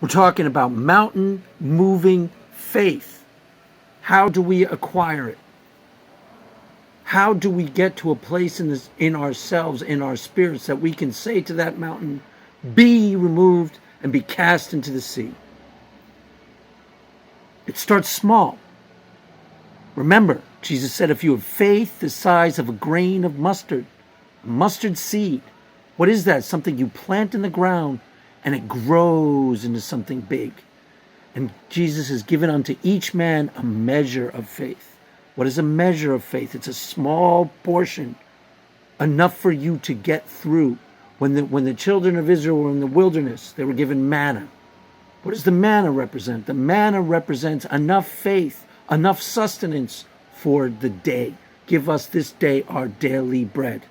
We're talking about mountain moving faith. How do we acquire it? How do we get to a place in ourselves, in our spirits, that we can say to that mountain, be removed and be cast into the sea? It starts small. Remember, Jesus said, if you have faith the size of a grain of mustard, a mustard seed, what is that? Something you plant in the ground and it grows into something big. And Jesus has given unto each man a measure of faith. What is a measure of faith? It's a small portion, enough for you to get through. When the children of Israel were in the wilderness, they were given manna. What does the manna represent? The manna represents enough faith, enough sustenance for the day. Give us this day our daily bread.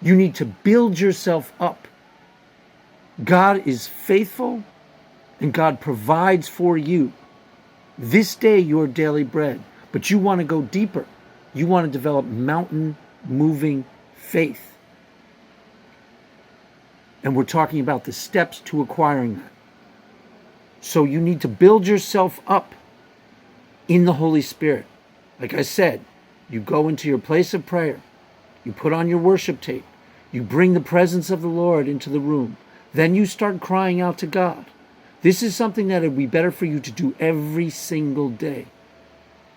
You need to build yourself up. God is faithful and God provides for you this day your daily bread. But you want to go deeper. You want to develop mountain moving faith. And we're talking about the steps to acquiring that. So you need to build yourself up in the Holy Spirit. Like I said, you go into your place of prayer. You put on your worship tape. You bring the presence of the Lord into the room. Then you start crying out to God. This is something that would be better for you to do every single day.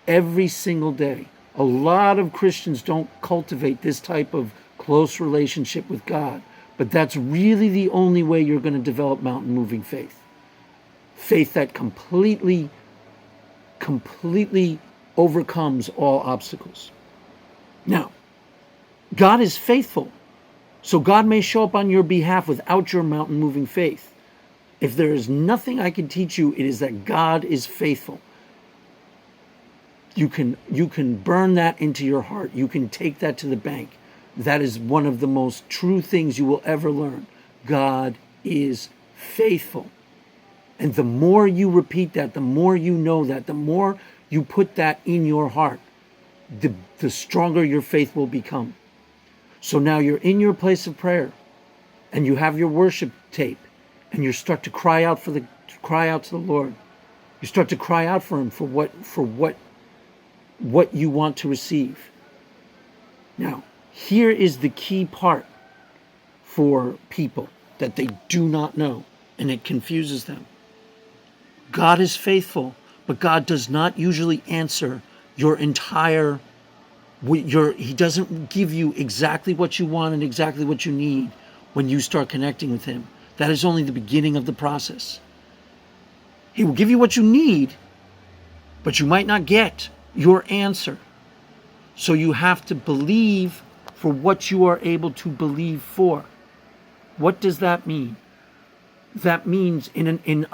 Every single day. A lot of Christians don't cultivate this type of close relationship with God. But that's really the only way you're going to develop mountain moving faith. Faith that completely overcomes all obstacles. Now, God is faithful. So God may show up on your behalf without your mountain moving faith. If there is nothing I can teach you, it is that God is faithful. You can burn that into your heart. You can take that to the bank. That is one of the most true things you will ever learn. God is faithful. And the more you repeat that, the more you know that, the more you put that in your heart, the stronger your faith will become. So now you're in your place of prayer and you have your worship tape and you start to cry out to the Lord. You start to cry out for him for what you want to receive. Now, here is the key part for people that they do not know, and it confuses them. God is faithful, but God does not usually answer your entire. He doesn't give you exactly what you want and exactly what you need when you start connecting with him. That is only the beginning of the process. He will give you what you need, but you might not get your answer. So you have to believe for what you are able to believe for. What does that mean? That means in